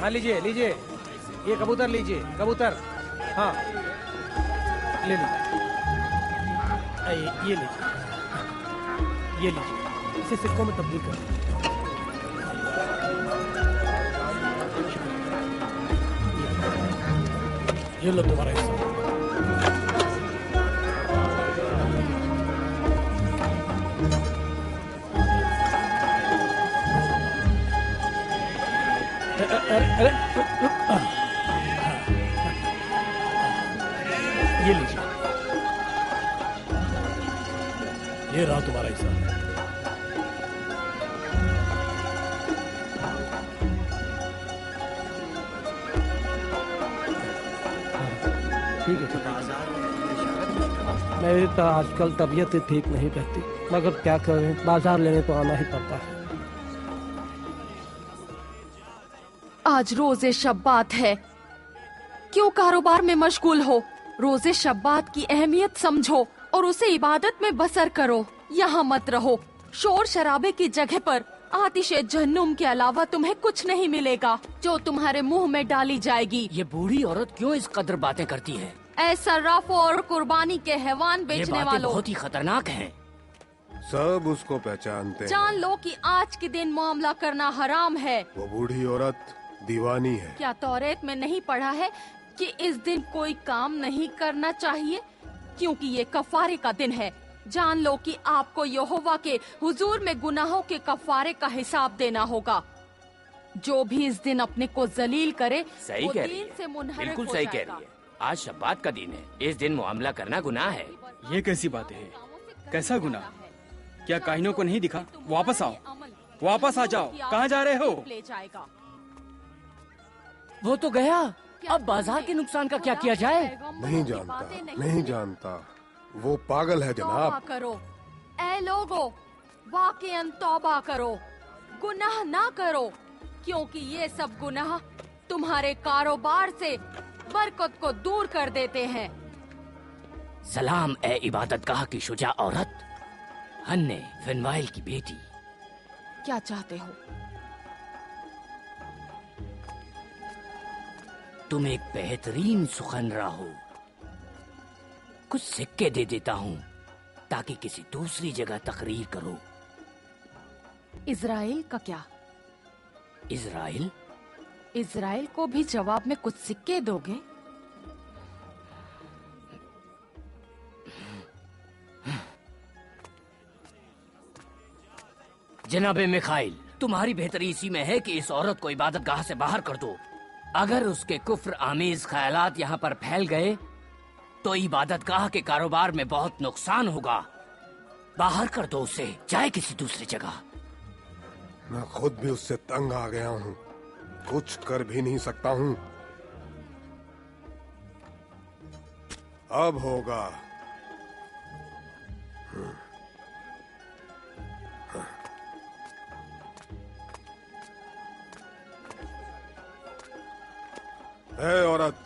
हाँ लीजिए लीजिए, ये कबूतर लीजिए, कबूतर। हाँ ले लीजिए, ये लीजिए, ये लीजिए, इसे सिक्कों में तब्दील कर दीजिए। ये लो तुम्हारा हिस्सा। अरे ये लीजिए, ये रहा तुम्हारा हिस्सा। ठीक है, मेरी तो आजकल तबीयत ही ठीक नहीं रहती, मगर क्या करें, बाजार लेने तो आना ही पड़ता है। आज रोजे शब्बात है, क्यों कारोबार में मशगूल हो? रोजे शब्बात की अहमियत समझो और उसे इबादत में बसर करो। यहाँ मत रहो। शोर शराबे की जगह पर आतिशे जहन्नुम के अलावा तुम्हें कुछ नहीं मिलेगा जो तुम्हारे मुंह में डाली जाएगी। ये बूढ़ी औरत क्यों इस कदर बातें करती है? ऐसा रफ और कुर्बानी के हैवान बेचने वालों, बहुत ही खतरनाक हैं। सब उसको पहचानते हैं। जान लो कि आज के दिन मामला करना हराम है। वो बूढ़ी औरत दीवानी है। क्या तौरेत में नहीं पढ़ा है कि इस दिन कोई काम नहीं करना चाहिए, क्योंकि ये कफारे का दिन है। जान लो कि आपको यहोवा के हुजूर में गुनाहों के कफारे का हिसाब देना होगा। जो भी इस दिन अपने को जलील करे, सही वो कह रही दीन है, से मुनहरफ बिल्कुल हो सही कह जाएगा। रही है। आज शब्बात का दिन है, इस दिन मुआमला करना गुनाह है। ये कैसी बातें हैं? कैसा गुनाह? क्या काहिनों को नहीं दिखा? वापस आओ, वापस आ जाओ। कहाँ जा रहे हो? ले जाएगा। वो तो गया, अब बाजार के नुकसान का क्या किया जाए? नहीं जानता, नहीं जानता। वो पागल है तौबा जनाब। करो ऐ लोगो, वाकईन तौबा करो, गुनाह ना करो, क्योंकि ये सब गुनाह तुम्हारे कारोबार से बरकत को दूर कर देते हैं। सलाम ए इबादतगाह की शुजा औरत, हन्ने फिनवाइल की बेटी। क्या चाहते हो? तुम एक बेहतरीन सुखनरा हो। कुछ सिक्के दे देता हूँ ताकि किसी दूसरी जगह तकरीर करो। इजराइल का क्या? इजराइल? इजराइल को भी जवाब में कुछ सिक्के दोगे? जनाबे मिखाइल, तुम्हारी बेहतरी इसी में है कि इस औरत को इबादतगाह से बाहर कर दो। अगर उसके कुफ्र आमेज ख्यालात यहाँ पर फैल गए तो इबादतगाह के कारोबार में बहुत नुकसान होगा। बाहर कर दो उसे, जाए किसी दूसरी जगह। मैं खुद भी उससे तंग आ गया हूँ, कुछ कर भी नहीं सकता हूँ। अब होगा। ए औरत,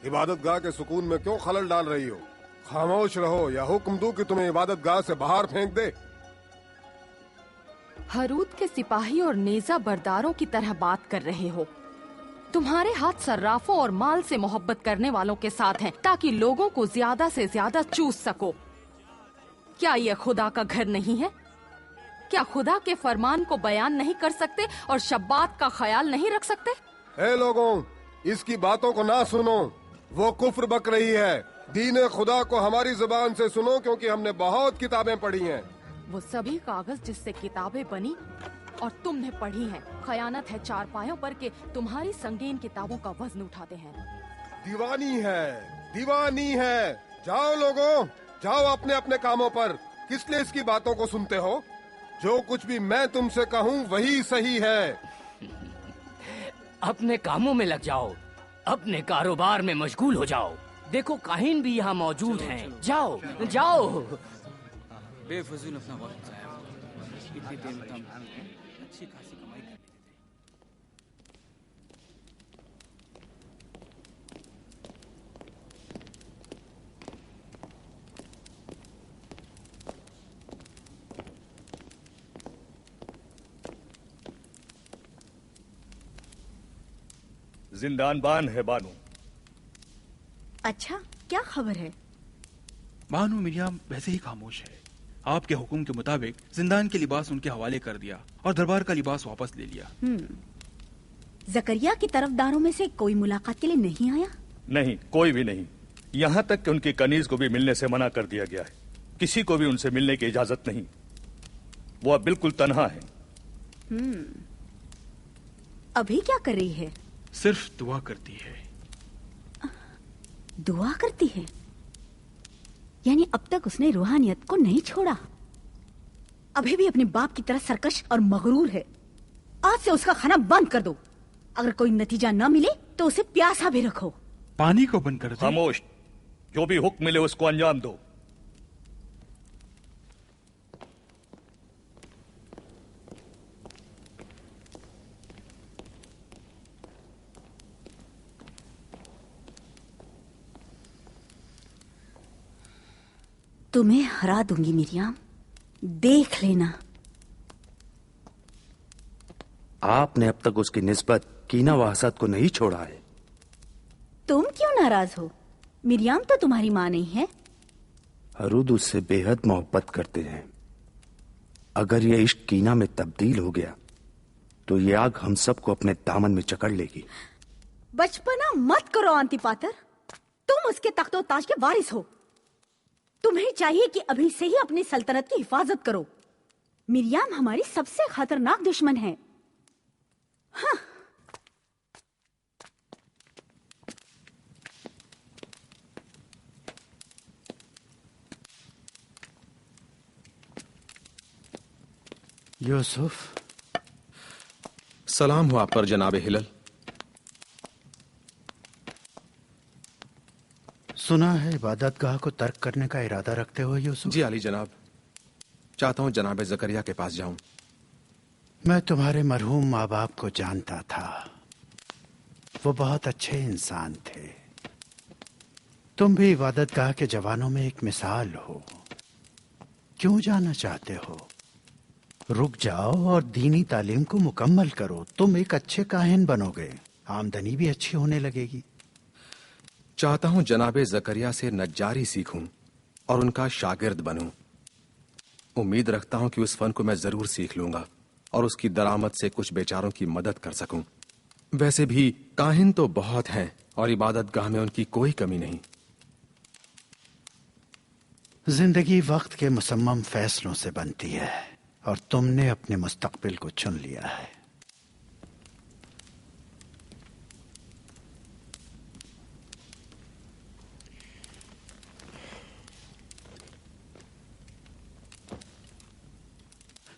इबादतगाह के सुकून में क्यों खलल डाल रही हो? खामोश रहो या हुक्म दूं कि तुम्हें इबादतगाह से बाहर फेंक दे। हरूद के सिपाही और नेजा बरदारों की तरह बात कर रहे हो। तुम्हारे हाथ सर्राफों और माल से मोहब्बत करने वालों के साथ हैं, ताकि लोगों को ज्यादा से ज्यादा चूस सको। क्या ये खुदा का घर नहीं है? क्या खुदा के फरमान को बयान नहीं कर सकते और शब्बात का ख्याल नहीं रख सकते? ए लोगों, इसकी बातों को ना सुनो, वो कुफ्र बक रही है। दीन खुदा को हमारी जुबान से सुनो, क्योंकि हमने बहुत किताबें पढ़ी हैं। वो सभी कागज जिससे किताबें बनी और तुमने पढ़ी हैं, खयानत है चारपायों पर के तुम्हारी संगीन किताबों का वजन उठाते हैं। दीवानी है, दीवानी है। जाओ लोगों, जाओ अपने अपने कामों पर। किस लिए इसकी बातों को सुनते हो? जो कुछ भी मैं तुमसे कहूँ वही सही है। अपने कामों में लग जाओ, अपने कारोबार में मशगूल हो जाओ। देखो काहिन भी यहाँ मौजूद हैं। जाओ जाओ। बेफजूल अपना वक्त जाया करो। इतनी देर में हम अच्छी खासी कमाई कर लेते। जिंदानबान है बानू। अच्छा, क्या खबर है? बानू मिरियाम वैसे ही खामोश है। आपके हुक्म के मुताबिक जिंदान के लिबास उनके हवाले कर दिया और दरबार का लिबास वापस ले लिया। जकरिया की तरफदारों में से कोई मुलाकात के लिए नहीं आया? नहीं, कोई भी नहीं। यहाँ तक कि उनकी कनीज को भी मिलने से मना कर दिया गया है। किसी को भी उनसे मिलने की इजाजत नहीं। वो अब बिल्कुल तन्हा है। अभी क्या कर रही है? सिर्फ दुआ करती है। दुआ करती है? यानी अब तक उसने रूहानियत को नहीं छोड़ा। अभी भी अपने बाप की तरह सरकश और मगरूर है। आज से उसका खाना बंद कर दो। अगर कोई नतीजा न मिले तो उसे प्यासा भी रखो। पानी को बंद कर दो। खामोश। जो भी हुक्म मिले उसको अंजाम दो। तुम्हें हरा दूंगी मिरियाम, देख लेना। आपने अब तक उसकी निस्बत कीना व हसद को नहीं छोड़ा है। तुम क्यों नाराज हो? मिरियाम तो तुम्हारी माँ नहीं है। हरूद उससे बेहद मोहब्बत करते हैं। अगर ये इश्क कीना में तब्दील हो गया तो ये आग हम सबको अपने दामन में जकड़ लेगी। बचपना मत करो अंतिपातर। तुम उसके तख्तो ताज के वारिस हो। तुम्हें चाहिए कि अभी से ही अपनी सल्तनत की हिफाजत करो। मिरियाम हमारी सबसे खतरनाक दुश्मन है। हाँ। यूसुफ, सलाम हो आप पर जनाब हिलल। सुना है इबादतगाह को तर्क करने का इरादा रखते हो यूसुफ? जी अली जनाब, चाहता हूं जनाब जकरिया के पास जाऊं। मैं तुम्हारे मरहूम माँ बाप को जानता था। वो बहुत अच्छे इंसान थे। तुम भी इबादतगाह के जवानों में एक मिसाल हो। क्यों जाना चाहते हो? रुक जाओ और दीनी तालीम को मुकम्मल करो। तुम एक अच्छे काहिन बनोगे, आमदनी भी अच्छी होने लगेगी। चाहता हूं जनाब जकरिया से नज्जारी सीखूं और उनका शागिर्द बनूं। उम्मीद रखता हूं कि उस फन को मैं जरूर सीख लूंगा और उसकी दरामद से कुछ बेचारों की मदद कर सकूं। वैसे भी काहिन तो बहुत हैं और इबादतगाह में उनकी कोई कमी नहीं। जिंदगी वक्त के मुसम्मम फैसलों से बनती है और तुमने अपने मुस्तकबिल को चुन लिया है।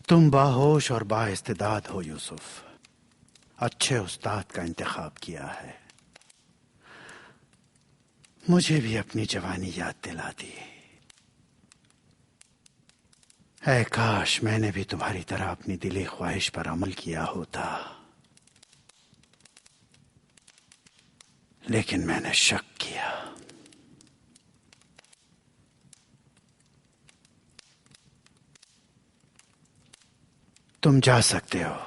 तुम बाहोश और बाइस्तेदाद हो यूसुफ। अच्छे उस्ताद का इंतखाब किया है। मुझे भी अपनी जवानी याद दिला दी। ऐ काश मैंने भी तुम्हारी तरह अपनी दिली ख्वाहिश पर अमल किया होता, लेकिन मैंने शक किया। तुम जा सकते हो।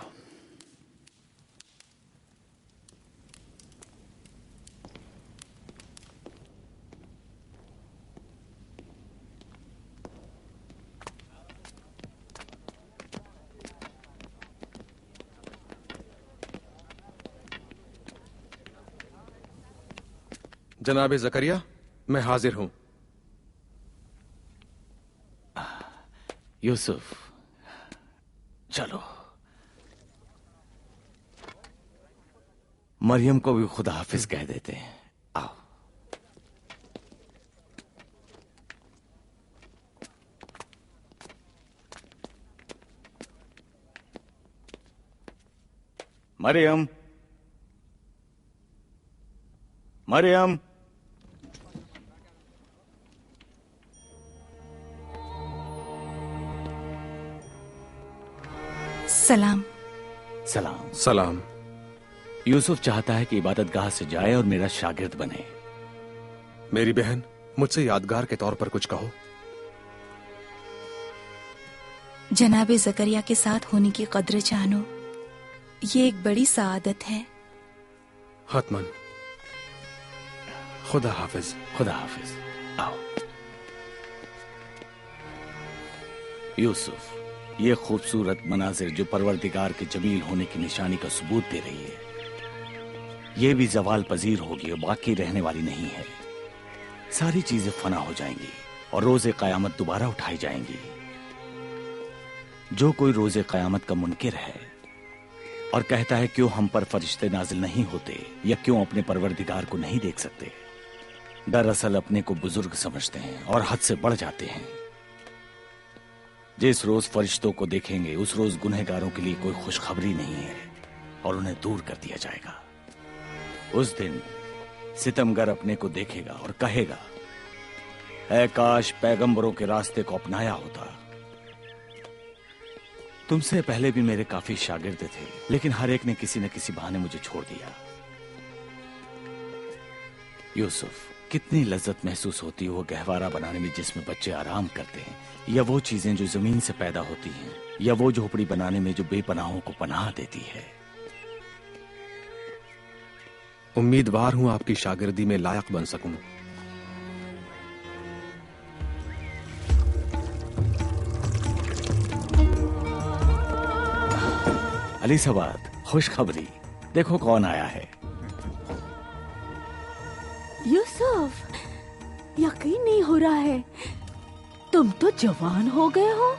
जनाब जकरिया, मैं हाजिर हूं। यूसुफ, चलो। मरियम को भी खुदा हाफिज कह देते हैं। आओ। मरियम, मरियम। सलाम। सलाम। सलाम। यूसुफ चाहता है कि इबादतगाह से जाए और मेरा शागिर्द बने। मेरी बहन, मुझसे यादगार के तौर पर कुछ कहो। जनाब जकरिया के साथ होने की कद्र जानो, ये एक बड़ी सआदत है। हतमन, खुदा हाफिज। खुदा हाफिज। आओ। यूसुफ, ये खूबसूरत मनाजिर जो परवरदिगार के जमील होने की निशानी का सबूत दे रही है, ये भी जवाल पजीर होगी और बाकी रहने वाली नहीं है। सारी चीजें फना हो जाएंगी और रोजे कयामत दोबारा उठाई जाएंगी। जो कोई रोजे कयामत का मुनकिर है और कहता है क्यों हम पर फरिश्ते नाजिल नहीं होते या क्यों अपने परवरदिगार को नहीं देख सकते, दरअसल अपने को बुजुर्ग समझते हैं और हद से बढ़ जाते हैं। जिस रोज फरिश्तों को देखेंगे उस रोज गुनहगारों के लिए कोई खुशखबरी नहीं है और उन्हें दूर कर दिया जाएगा। उस दिन सितमगर अपने को देखेगा और कहेगा, ऐ काश पैगंबरों के रास्ते को अपनाया होता। तुमसे पहले भी मेरे काफी शागिर्द थे, लेकिन हर एक ने किसी न किसी बहाने मुझे छोड़ दिया। यूसुफ, कितनी लज्जत महसूस होती है वो गहवारा बनाने में जिसमें बच्चे आराम करते हैं, या वो चीजें जो जमीन से पैदा होती हैं, या वो झोपड़ी बनाने में जो बेपनाहों को पनाह देती है। उम्मीदवार हूं आपकी शागिर्दी में लायक बन सकूं। अलीसाबाद, खुशखबरी, देखो कौन आया है। यूसुफ, यकीन नहीं हो रहा है, तुम तो जवान हो गए हो।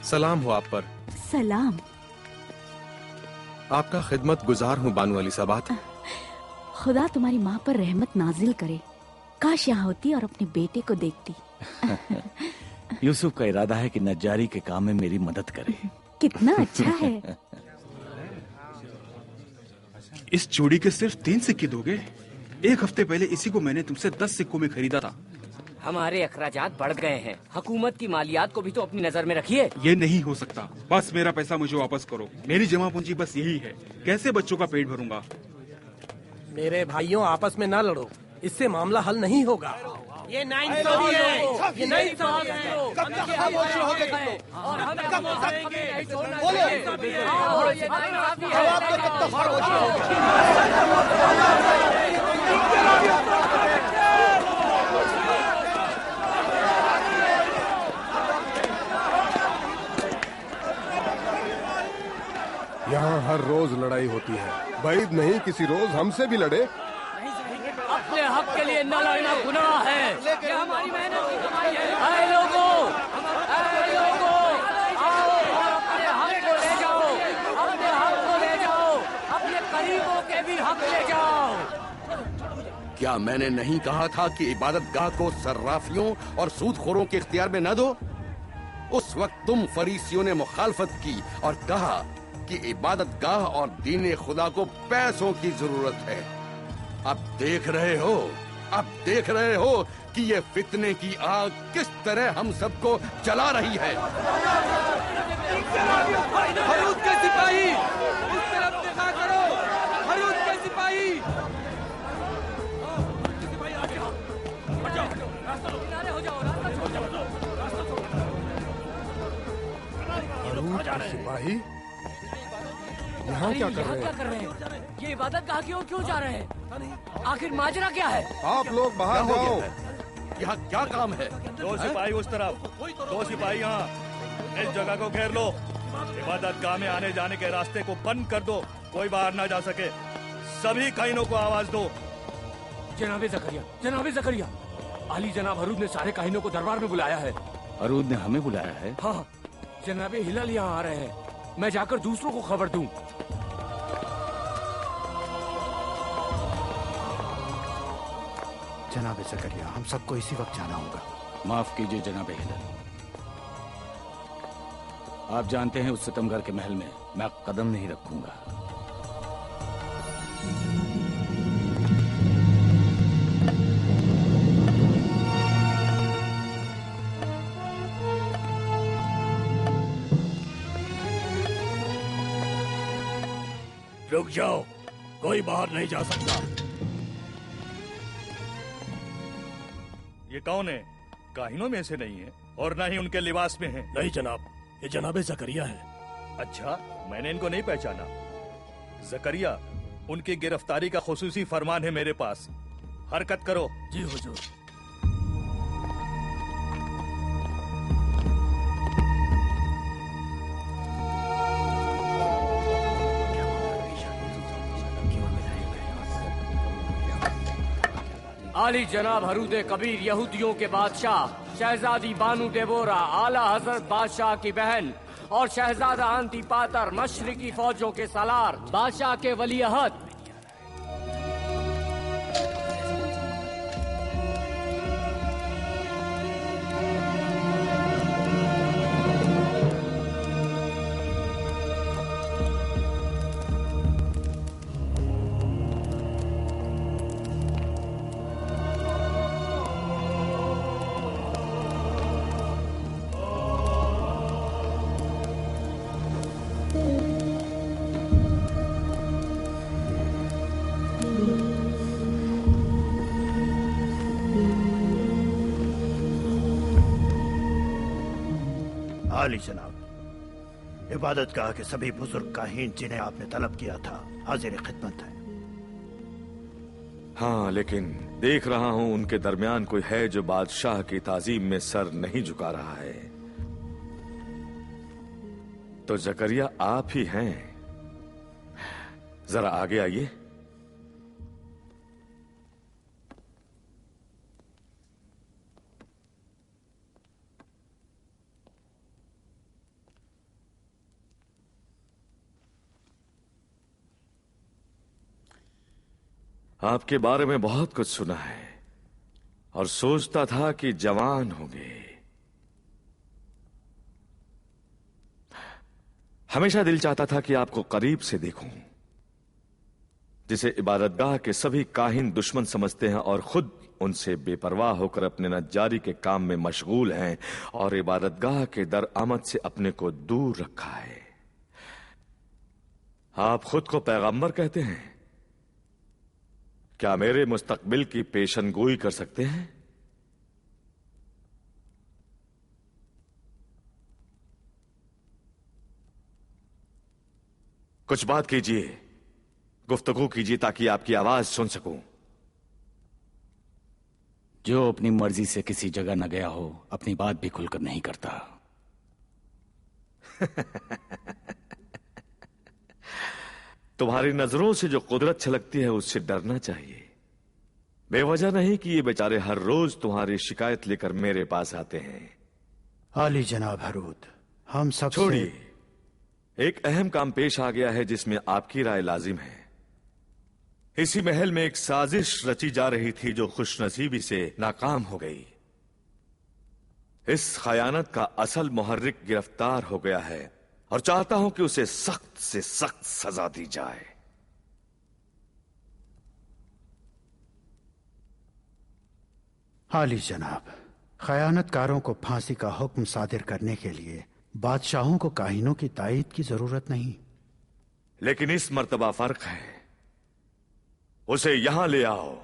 सलाम हो आप पर। सलाम। आपका खिदमत गुजार हूँ बानू अलीसाबाद। खुदा तुम्हारी माँ पर रहमत नाजिल करे। काश यहाँ होती और अपने बेटे को देखती। यूसुफ का इरादा है कि नज्जारी के काम में मेरी मदद करे। कितना अच्छा है। इस चूड़ी के सिर्फ 3 सिक्के दोगे? एक हफ्ते पहले इसी को मैंने तुमसे 10 सिक्कों में खरीदा था। हमारे अखराजात बढ़ गए हैं, हुकूमत की मालियात को भी तो अपनी नजर में रखिए। ये नहीं हो सकता। बस मेरा पैसा मुझे वापस करो। मेरी जमा पूंजी बस यही है। कैसे बच्चों का पेट भरूंगा? मेरे भाइयों, आपस में ना लड़ो, इससे मामला हल नहीं होगा। ये नाइंसाफी है, ये नाइंसाफी है। कब तक खामोश रहोगे तुम लोग? और हम कब तक बोलो? जवाब दो, कब तक खामोश रहोगे? यहाँ हर रोज लड़ाई होती है। बैद नहीं किसी रोज हमसे भी लड़े। अपने हक के लिए न लड़ना गुनाह है। ये हमारी मेहनत की कमाई है। आए लोगों, आओ और अपने हक को ले जाओ, अपने हक को ले जाओ, अपने करीबों के भी हक ले जाओ। क्या मैंने नहीं कहा था कि इबादत गाह को सर्राफियों और सूदखोरों के इख्तियार में न दो? उस वक्त तुम फरीसियों ने मुखालफत की और कहा कि इबादत गाह और दीन खुदा को पैसों की जरूरत है। अब देख रहे हो कि ये फितने की आग किस तरह हम सबको जला रही है। हरूद के सिपाही, इस तरफ देखा करो। हरूद के सिपाही, हरूद के सिपाही यहाँ क्या कर रहे हैं? ये इबादत गाह क्यों जा रहे हैं? आखिर माजरा क्या है? आप लोग बाहर जाओ। यहाँ क्या काम है? 2 सिपाही उस तरफ, 2 सिपाही यहाँ। इस जगह को घेर लो। इबादत गाह में आने जाने के रास्ते को बंद कर दो, कोई बाहर ना जा सके। सभी काइनों को आवाज दो। जनाबे जकरिया, अली जनाब हरूद ने सारे काइनों को दरबार में बुलाया है। हरूद ने हमें बुलाया है? हाँ, जनाबे हिलाल यहाँ आ रहे हैं। मैं जाकर दूसरों को खबर दूं। जनाब ज़करिया, हम सबको इसी वक्त जाना होगा। माफ कीजिए जनाब हिलाल, आप जानते हैं उस सितमगर के महल में मैं कदम नहीं रखूंगा। रुक जाओ, कोई बाहर नहीं जा सकता। ये कौन है? काहिनों में से नहीं है और न ही उनके लिबास में है। नहीं जनाब, ये जनाबे ज़करिया है। अच्छा, मैंने इनको नहीं पहचाना। ज़करिया, उनकी गिरफ्तारी का खुसूसी फरमान है मेरे पास। हरकत करो। जी हुजूर। आली जनाब हरूदे कबीर यहूदियों के बादशाह, शहजादी बानू देबोरा आला हजरत बादशाह की बहन और शहजादा अंतिपातर मशरिकी फौजों के सालार, बादशाह के वलीअहद। आली जनाब, इबादतगाह के सभी बुजुर्ग काहीन जिन्हें आपने तलब किया था हाजिर खिदमत है। हाँ, लेकिन देख रहा हूं उनके दरमियान कोई है जो बादशाह की ताजीम में सर नहीं झुका रहा है। तो जकरिया आप ही हैं। जरा आगे आइए। आपके बारे में बहुत कुछ सुना है और सोचता था कि जवान होंगे। हमेशा दिल चाहता था कि आपको करीब से देखूं, जिसे इबादतगाह के सभी काहिन दुश्मन समझते हैं और खुद उनसे बेपरवाह होकर अपने नज्जारी के काम में मशगूल हैं और इबादतगाह के दर आमद से अपने को दूर रखा है। आप खुद को पैगंबर कहते हैं। क्या मेरे मुस्तकबिल की पेशनगोई कर सकते हैं? कुछ बात कीजिए, गुफ्तगू कीजिए ताकि आपकी आवाज सुन सकूं। जो अपनी मर्जी से किसी जगह न गया हो, अपनी बात भी खुलकर नहीं करता। तुम्हारी नजरों से जो कुदरत छलकती है उससे डरना चाहिए। बेवजह नहीं कि ये बेचारे हर रोज तुम्हारी शिकायत लेकर मेरे पास आते हैं। आली जनाब हरूद, हम सब छोड़िए, एक अहम काम पेश आ गया है जिसमें आपकी राय लाजिम है। इसी महल में एक साजिश रची जा रही थी जो खुशनसीबी से नाकाम हो गई। इस खयानत का असल मुहर्रिक गिरफ्तार हो गया है और चाहता हूं कि उसे सख्त से सख्त सजा दी जाए। आली जनाब, खयानतकारों को फांसी का हुक्म सादिर करने के लिए बादशाहों को काहिनों की तायीद की जरूरत नहीं। लेकिन इस मर्तबा फर्क है। उसे यहां ले आओ।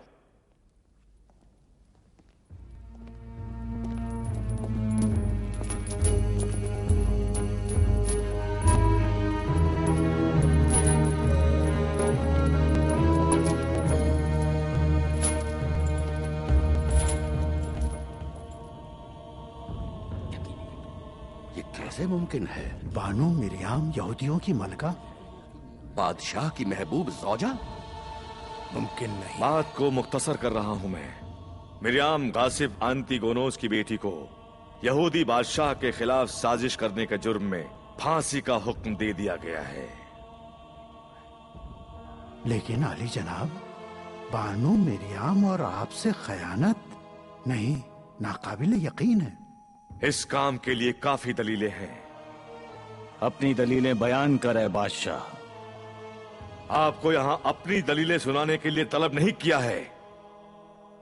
कैसे मुमकिन है? बानू मिरियाम यहूदियों की मलका, बादशाह की महबूब ज़ौजा? मुमकिन नहीं। बात को मुख्तसर कर रहा हूं मैं। मिरियाम गासिब आंतिगोनोस की बेटी को यहूदी बादशाह के खिलाफ साजिश करने के जुर्म में फांसी का हुक्म दे दिया गया है। लेकिन आली जनाब, बानू मिरियाम और आपसे खयानत? नहीं, नाकाबिल यकीन है। इस काम के लिए काफी दलीलें हैं। अपनी दलीलें बयान करे बादशाह। आपको यहां अपनी दलीलें सुनाने के लिए तलब नहीं किया है।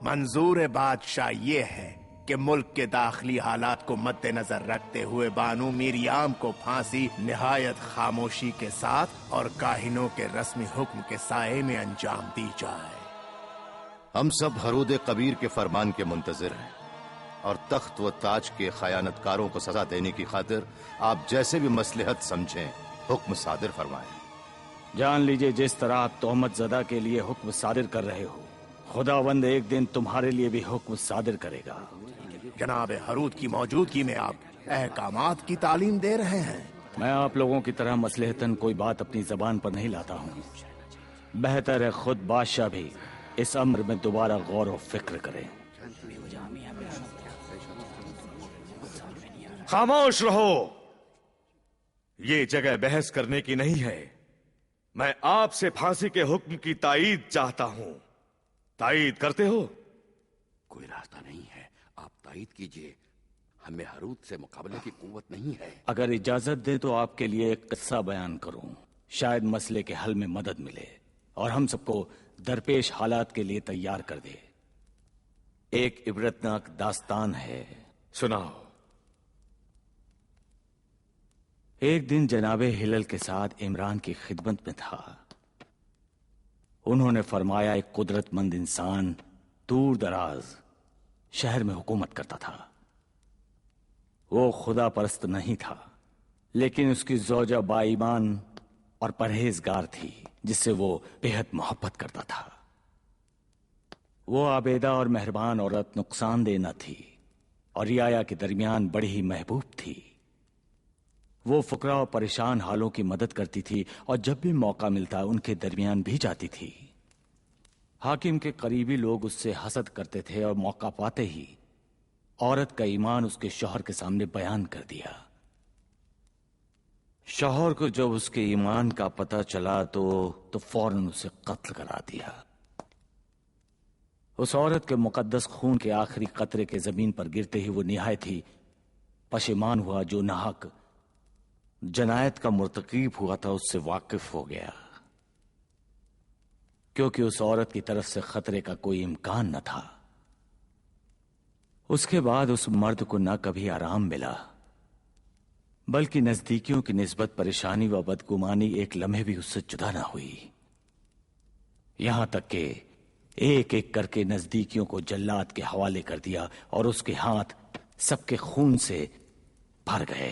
मंजूर बादशाह ये है कि मुल्क के दाखिली हालात को मद्देनजर रखते हुए बानू मिरियाम को फांसी निहायत खामोशी के साथ और काहिनों के रस्मी हुक्म के साए में अंजाम दी जाए। हम सब हरूद कबीर के फरमान के मुंतजिर हैं और तख्त व ताज के खयानतकारों को सजा देने की खातिर आप जैसे भी मसलहत समझें हुक्म सादिर फरमाएं। जान लीजिए, जिस तरह आप तोहमत ज़दा के लिए हुक्म सादिर कर रहे हो, खुदावंद एक दिन तुम्हारे लिए भी हुक्म सादिर करेगा। जनाब हरूद की मौजूदगी में आप अहकामात की तालीम दे रहे हैं। मैं आप लोगों की तरह मसलहतन कोई बात अपनी जबान पर नहीं लाता हूँ। बेहतर है खुद बादशाह भी इस अम्र में दोबारा गौर व फिक्र करें। खामोश रहो। ये जगह बहस करने की नहीं है। मैं आपसे फांसी के हुक्म की ताईद चाहता हूं। ताईद करते हो? कोई रास्ता नहीं है, आप ताईद कीजिए। हमें हरूद से मुकाबले की कुव्वत नहीं है। अगर इजाजत दे तो आपके लिए एक किस्सा बयान करूं, शायद मसले के हल में मदद मिले और हम सबको दरपेश हालात के लिए तैयार कर दे। एक इबरतनाक दास्तान है, सुनाओ। एक दिन जनाबे हिलल के साथ इमरान की खिदमत में था। उन्होंने फरमाया, एक कुदरतमंद इंसान दूर दराज शहर में हुकूमत करता था। वो खुदा परस्त नहीं था, लेकिन उसकी ज़ौजा बाईमान और परहेजगार थी, जिससे वो बेहद मोहब्बत करता था। वो आबेदा और मेहरबान औरत नुकसानदेह न थी और रियाया के दरमियान बड़ी ही महबूब थी। वो फुकरा और परेशान हालों की मदद करती थी और जब भी मौका मिलता उनके दरमियान भी जाती थी। हाकिम के करीबी लोग उससे हसद करते थे और मौका पाते ही औरत का ईमान उसके शौहर के सामने बयान कर दिया। शौहर को जब उसके ईमान का पता चला तो फौरन उसे कत्ल करा दिया। उस औरत के मुकद्दस खून के आखिरी कतरे के जमीन पर गिरते ही वो निहायत ही पशेमान हुआ। जो नाहक जनायत का मुर्तकीब हुआ था उससे वाकिफ हो गया, क्योंकि उस औरत की तरफ से खतरे का कोई इम्कान न था। उसके बाद उस मर्द को न कभी आराम मिला, बल्कि नजदीकियों की निस्बत परेशानी व बदगुमानी एक लम्हे भी उससे जुदा न हुई। यहां तक कि एक एक करके नजदीकियों को जल्लाद के हवाले कर दिया और उसके हाथ सबके खून से भर गए।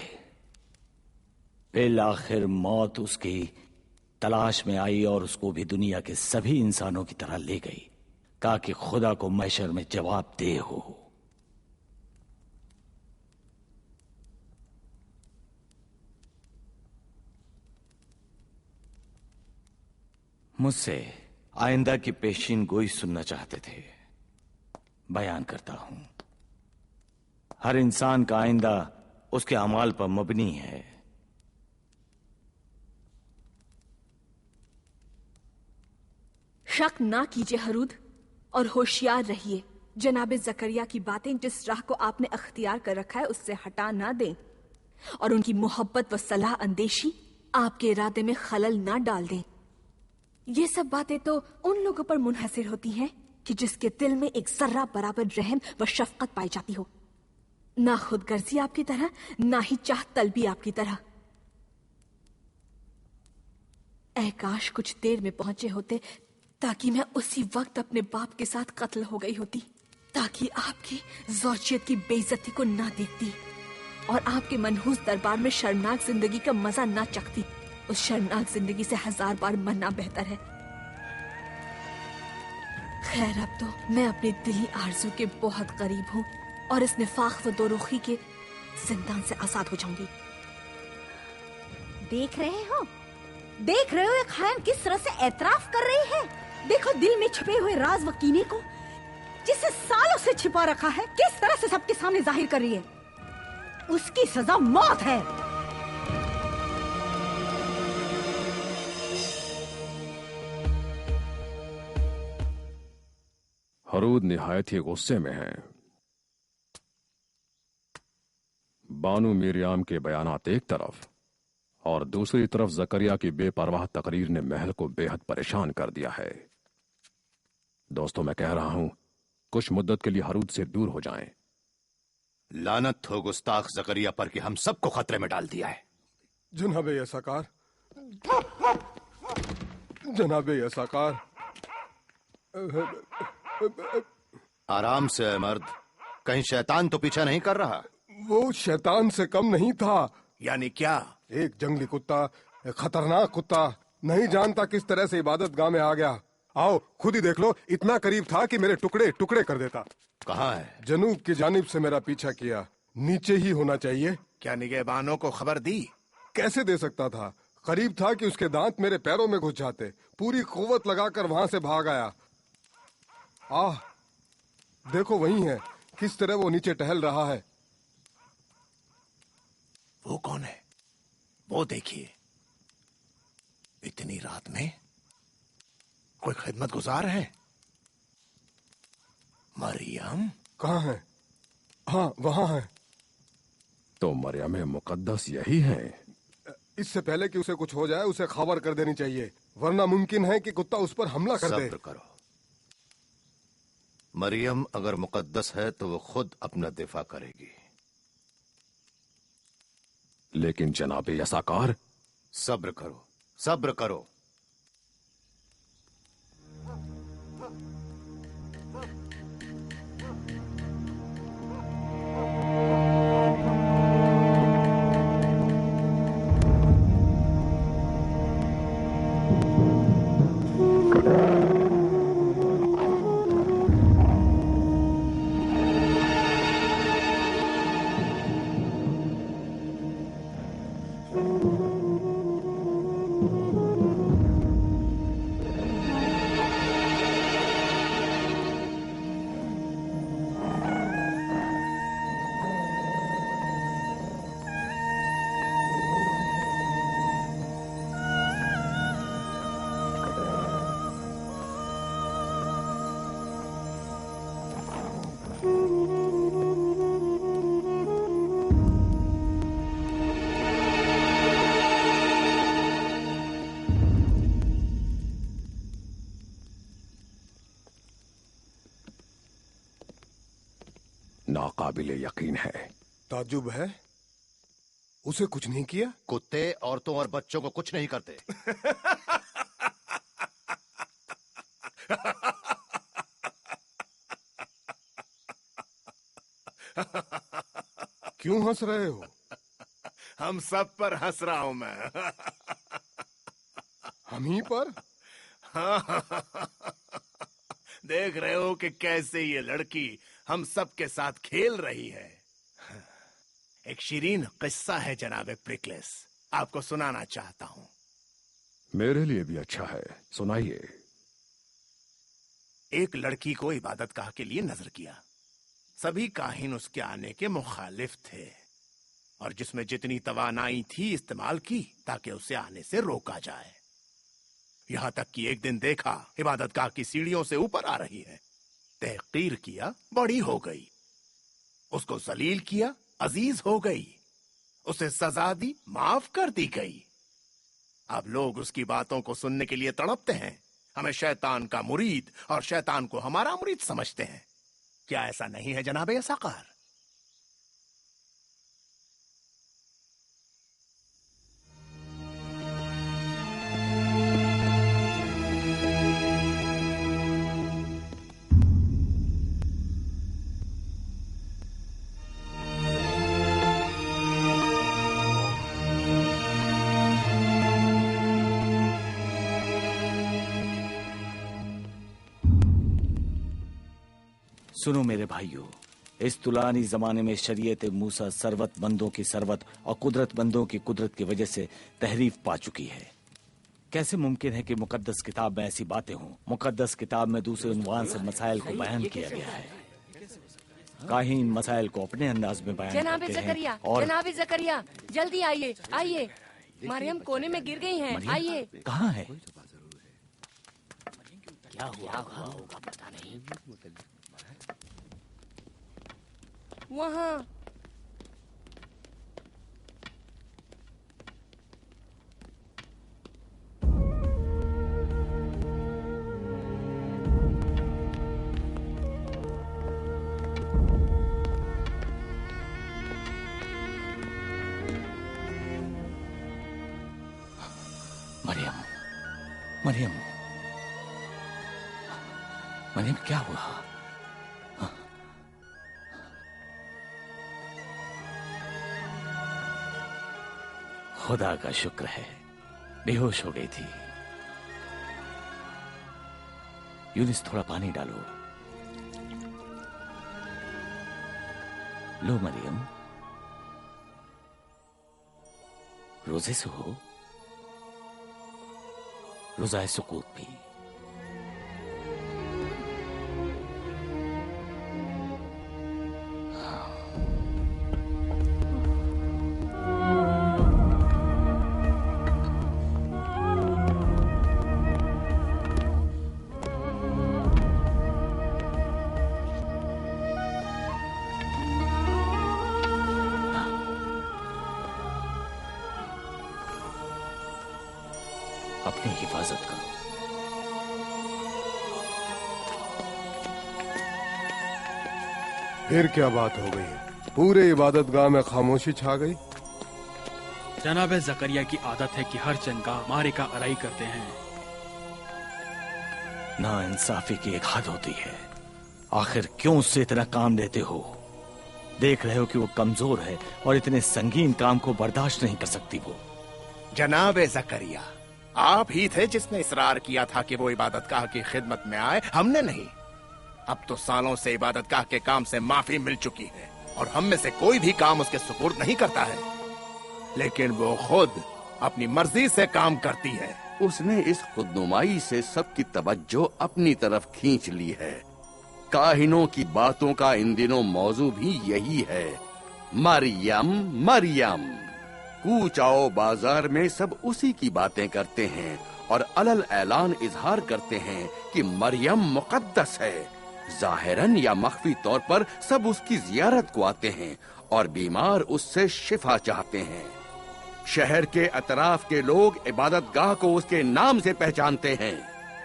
फिर आखिर मौत उसकी तलाश में आई और उसको भी दुनिया के सभी इंसानों की तरह ले गई, कहा कि खुदा को महशर में जवाब दे हो। मुझसे आइंदा की पेशीन गोई सुनना चाहते थे। बयान करता हूं। हर इंसान का आइंदा उसके अमाल पर मबनी है। शक ना कीजिए हरूद और होशियार रहिए। जनाबे जकरिया की बातें जिस राह को आपने अख्तियार कर रखा है उससे हटा ना दें और उनकी मोहब्बत व सलाह अंदेशी आपके इरादे में खलल ना डाल दें। ये सब बातें तो उन लोगों पर मुनहसिर होती हैं कि जिसके दिल में एक जर्रा बराबर रहम व शफकत पाई जाती हो। ना खुदगर्जी आपकी तरह, ना ही चाह तलबी आपकी तरह। ऐ काश कुछ देर में पहुंचे होते ताकि मैं उसी वक्त अपने बाप के साथ कत्ल हो गई होती, ताकि आपकी ज़ौजियत की बेइज्जती को ना देखती और आपके मनहूस दरबार में शर्मनाक जिंदगी का मजा ना चखती। उस शर्मनाक जिंदगी से 1000 बार मरना बेहतर है। खैर, अब तो मैं अपनी दिली आरज़ू के बहुत करीब हूँ और इस निफाक व दोरुखी के जिंदान से आजाद हो जाऊंगी। देख रहे हो ये खान किस तरह से एतराफ कर रही है। देखो दिल में छुपे हुए राज व कीने को जिसे सालों से छिपा रखा है किस तरह से सबके सामने जाहिर कर रही है। उसकी सजा मौत है। हरूद निहायत ही गुस्से में है। बानू मिरियाम के बयानात एक तरफ और दूसरी तरफ जकरिया की बेपरवाह तकरीर ने महल को बेहद परेशान कर दिया है। दोस्तों, मैं कह रहा हूं कुछ मुद्दत के लिए हरूद से दूर हो जाएं। लानत हो गुस्ताख जकरिया पर कि हम सबको खतरे में डाल दिया है। जनाबे यसाकार, जनाबे यसाकार। आराम से मर्द, कहीं शैतान तो पीछा नहीं कर रहा? वो शैतान से कम नहीं था। यानी क्या? एक जंगली कुत्ता, एक खतरनाक कुत्ता नहीं जानता किस तरह से इबादत गाह में आ गया। आओ खुद ही देख लो, इतना करीब था कि मेरे टुकड़े टुकड़े कर देता। कहाँ है? जनूब की जानिब से मेरा पीछा किया, नीचे ही होना चाहिए। क्या निगहबानों को खबर दी? कैसे दे सकता था, करीब था कि उसके दांत मेरे पैरों में घुस जाते। पूरी कुव्वत लगाकर वहां से भाग आया। आह देखो वही है, किस तरह वो नीचे टहल रहा है। वो कौन है? वो देखिए, इतनी रात में कोई खिदमत गुजार है। मरियम कहाँ है? हाँ वहां है। तो मरियम मुकद्दस यही है। इससे पहले कि उसे कुछ हो जाए उसे खबर कर देनी चाहिए, वरना मुमकिन है कि कुत्ता उस पर हमला कर दे। सब्र करो। मरियम अगर मुकद्दस है तो वो खुद अपना दिफा करेगी। लेकिन जनाबे यसाकार, सब्र करो, सब्र करो। नाकाबिले यकीन है। ताज्जुब है, उसे कुछ नहीं किया। कुत्ते औरतों और बच्चों को कुछ नहीं करते। क्यों हंस रहे हो? हम सब पर हंस रहा हूं मैं। हम ही पर? देख रहे हो कि कैसे ये लड़की हम सब के साथ खेल रही है। एक शीरीन किस्सा है जनाबे प्रिकलेस, आपको सुनाना चाहता हूं। मेरे लिए भी अच्छा है, सुनाइए। एक लड़की को इबादतगाह के लिए नजर किया। सभी काहिन उसके आने के मुखालिफ थे और जिसमें जितनी तवानाई थी इस्तेमाल की ताकि उसे आने से रोका जाए। यहां तक कि एक दिन देखा इबादतगाह की सीढ़ियों से ऊपर आ रही है। तहकीर किया, बड़ी हो गई। उसको जलील किया, अजीज हो गई। उसे सजा दी, माफ कर दी गई। अब लोग उसकी बातों को सुनने के लिए तड़पते हैं। हमें शैतान का मुरीद और शैतान को हमारा मुरीद समझते हैं। क्या ऐसा नहीं है जनाबे यसाकार? सुनो मेरे भाइयों, इस तुलानी जमाने में शरीयत मूसा सरवतमंदों की सरवत और कुदरतमंदों की कुदरत की वजह से तहरीफ पा चुकी है। कैसे मुमकिन है कि मुकद्दस किताब में ऐसी बातें हों? मुकद्दस किताब में दूसरे उन्वान से मसाइल को बयान किया गया है। काहीन मसाइल को अपने अंदाज में बयान जनाबे करते जकरिया, हैं और जनाबे जकरिया, जल्दी आइए, आइए। मरियम कोने में गिर गई हैं, आइए। कहाँ है? क्या हुआ होगा पता नहीं। वहाँ मरियम, मरियम, मरियम क्या हुआ? खुदा का शुक्र है, बेहोश हो गई थी। यूनिस, थोड़ा पानी डालो। लो मरियम, रोजे से हो, रोजाए सुकूत भी। अपनी हिफाजत करो। फिर क्या बात हो गई? पूरे इबादतगाह में खामोशी छा गई। जनाब जकरिया की आदत है कि हर चंदगाह मारे का अराई करते हैं। ना इंसाफी की एक हद होती है। आखिर क्यों उससे इतना काम लेते हो? देख रहे हो कि वो कमजोर है और इतने संगीन काम को बर्दाश्त नहीं कर सकती वो। जनाब जकरिया, आप ही थे जिसने इसरार किया था कि वो इबादतगाह की खिदमत में आए, हमने नहीं। अब तो सालों से इबादतगाह के काम से माफी मिल चुकी है और हम में से कोई भी काम उसके सुपुर्द नहीं करता है, लेकिन वो खुद अपनी मर्जी से काम करती है। उसने इस खुदनुमाई से सबकी तवज्जो अपनी तरफ खींच ली है। काहिनों की बातों का इन दिनों मौजू भी यही है, मरियम मरियम। कूच आओ बाजार में सब उसी की बातें करते हैं और अलल ऐलान इजहार करते हैं कि मरियम मुकद्दस है। जाहिरन या मख्फी तौर पर सब उसकी जियारत को आते हैं और बीमार उससे शिफा चाहते हैं। शहर के अतराफ के लोग इबादतगाह को उसके नाम से पहचानते हैं।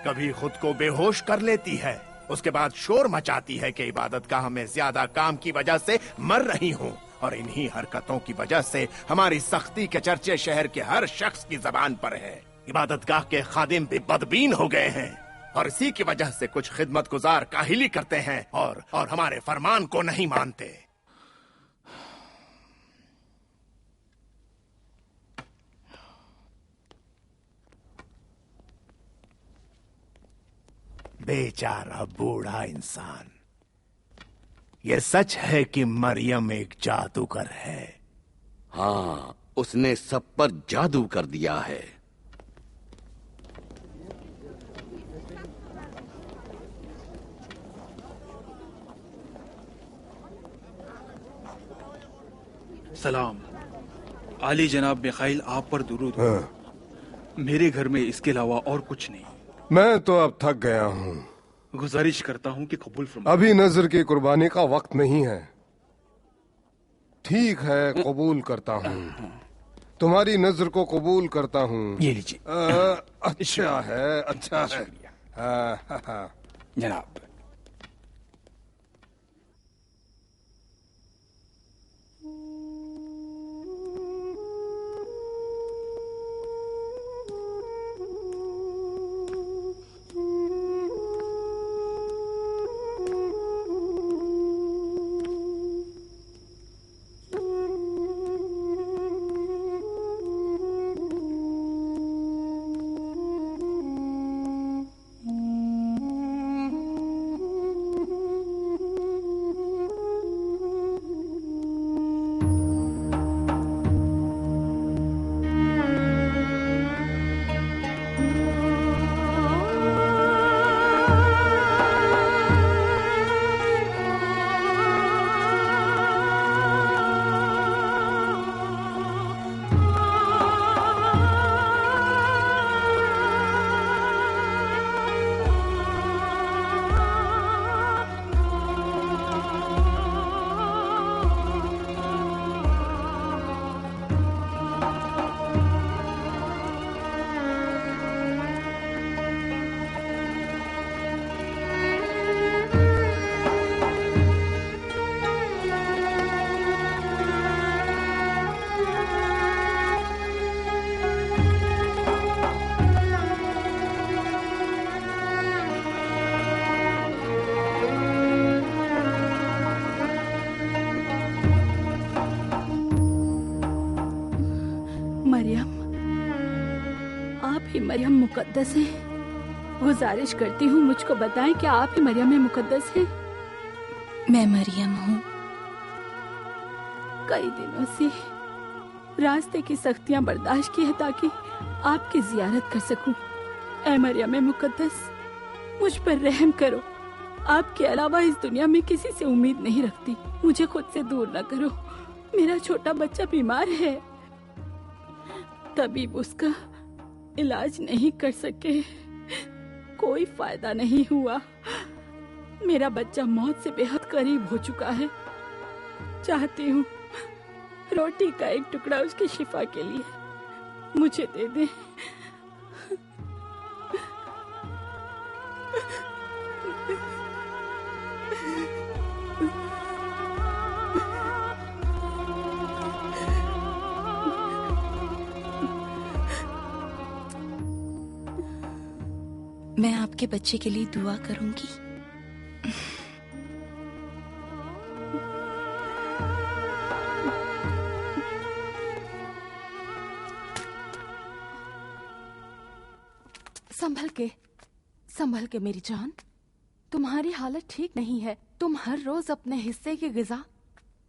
कभी खुद को बेहोश कर लेती है, उसके बाद शोर मचाती है कि इबादतगाह में ज्यादा काम की वजह से मर रही हूँ, और इन्हीं हरकतों की वजह से हमारी सख्ती के चर्चे शहर के हर शख्स की जबान पर है। इबादतगाह के खादिम भी बदबीन हो गए हैं और इसी की वजह से कुछ खिदमत गुजार काहिली करते हैं और हमारे फरमान को नहीं मानते। बेचारा बूढ़ा इंसान। ये सच है कि मरियम एक जादूगर है। हाँ, उसने सब पर जादू कर दिया है। सलाम। आली जनाब मिखाइल आप पर दुरूद। हाँ। मेरे घर में इसके अलावा और कुछ नहीं। मैं तो अब थक गया हूँ। गुजारिश करता हूँ कि कबूल फरमाएं। अभी नजर की कुर्बानी का वक्त नहीं है। ठीक है, कबूल करता हूँ। तुम्हारी नजर को कबूल करता हूँ। ये लीजिए। अच्छा है, अच्छा है। हाँ। जनाब, मरियम, आप ही मरियम मुकद्दस हैं। गुजारिश करती हूँ मुझको बताएं कि आप ही मरियम मुकद्दस हैं? मैं मरियम हूँ। कई दिनों से रास्ते की सख्तियां बर्दाश्त की है ताकि आपकी जियारत कर सकूं। ऐ मरियम मुकद्दस, मुझ पर रहम करो। आपके अलावा इस दुनिया में किसी से उम्मीद नहीं रखती। मुझे खुद से दूर न करो। मेरा छोटा बच्चा बीमार है, तबीब उसका इलाज नहीं कर सके। कोई फायदा नहीं हुआ। मेरा बच्चा मौत से बेहद करीब हो चुका है। चाहती हूँ रोटी का एक टुकड़ा उसकी शिफा के लिए मुझे दे दे। मैं आपके बच्चे के लिए दुआ करूंगी। संभल के मेरी जान, तुम्हारी हालत ठीक नहीं है। तुम हर रोज अपने हिस्से की ग़िज़ा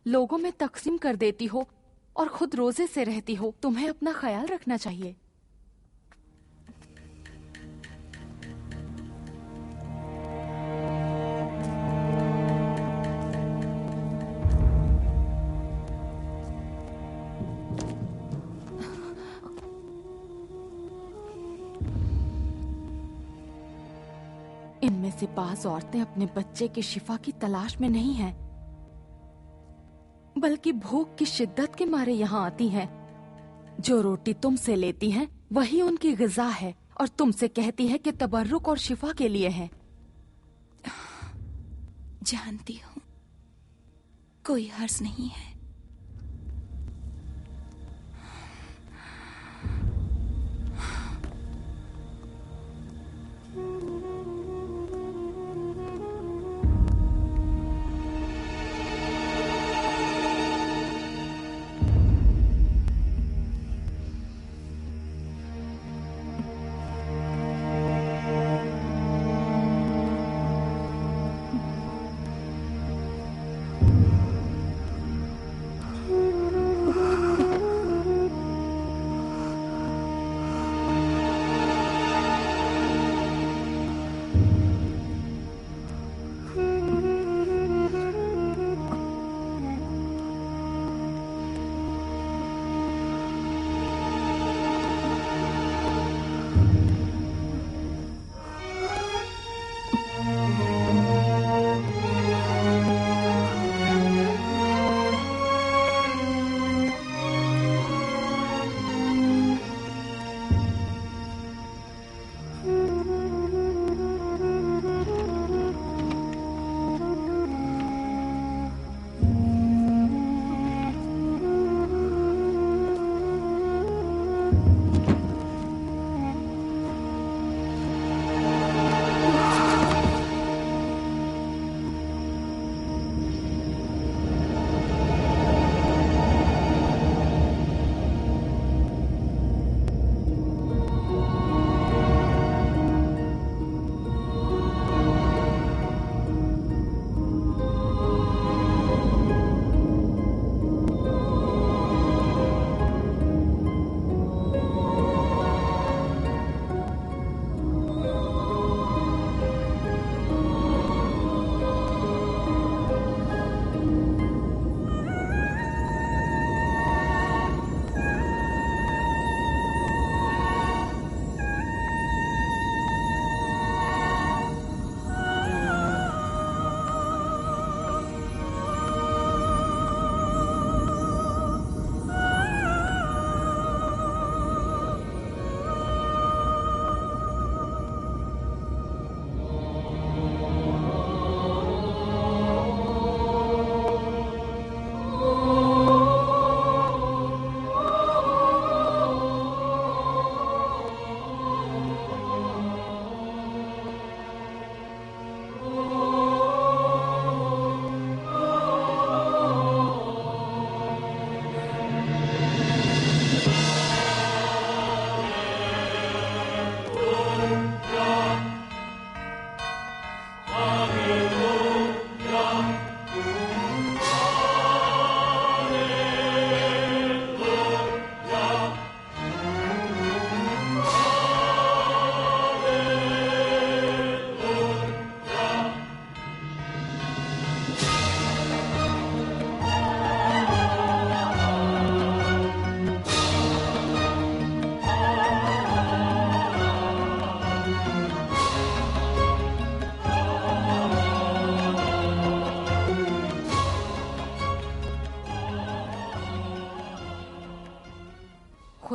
लोगों में तकसीम कर देती हो और खुद रोजे से रहती हो। तुम्हें अपना ख्याल रखना चाहिए। इनमें से बाज़ औरतें अपने बच्चे की शिफा की तलाश में नहीं हैं, बल्कि भूख की शिद्दत के मारे यहाँ आती हैं। जो रोटी तुमसे लेती हैं, वही उनकी ग़िज़ा है और तुमसे कहती है कि तबर्रुक और शिफा के लिए है। जानती हूँ, कोई हर्ज नहीं है।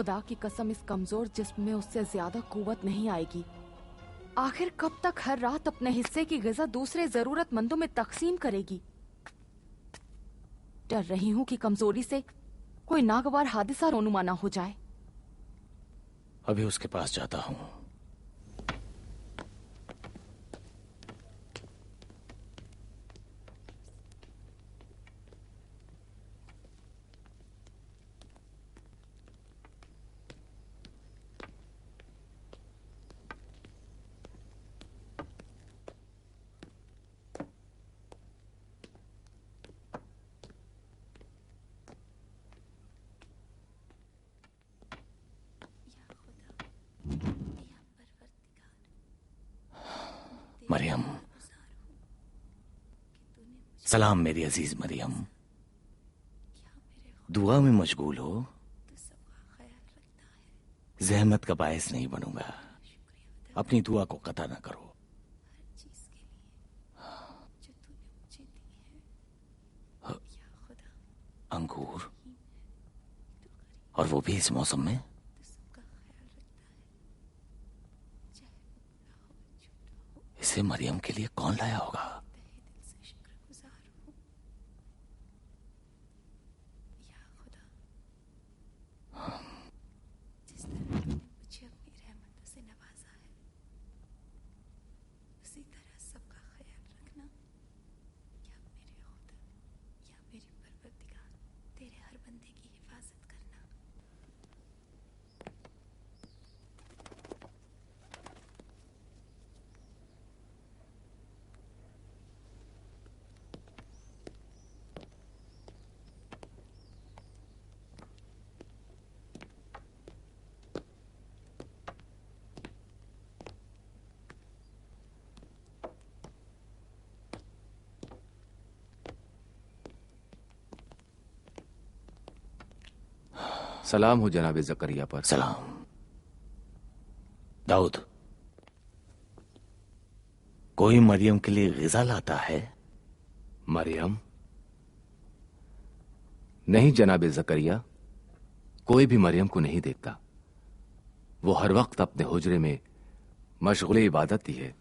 खुदा की कसम, इस कमजोर जिस्म में उससे ज्यादा कुव्वत नहीं आएगी। आखिर कब तक हर रात अपने हिस्से की ग़िज़ा दूसरे जरूरतमंदों में तकसीम करेगी? डर रही हूँ कि कमजोरी से कोई नागवार हादसा रोनुमा ना हो जाए। अभी उसके पास जाता हूँ। मरियम, सलाम मेरी अजीज मरियम। दुआ में मशगूल हो, जहमत का बायस नहीं बनूंगा। अपनी दुआ को कता ना करो। अंगूर, और वो भी इस मौसम में। इसे मरियम के लिए कौन लाया होगा? सलाम हो जनाब जकरिया पर। सलाम। दाऊद, कोई मरियम के लिए ग़िज़ा लाता है? मरियम? नहीं जनाब जकरिया, कोई भी मरियम को नहीं देखता। वो हर वक्त अपने हुजरे में मशगूल इबादत ही है।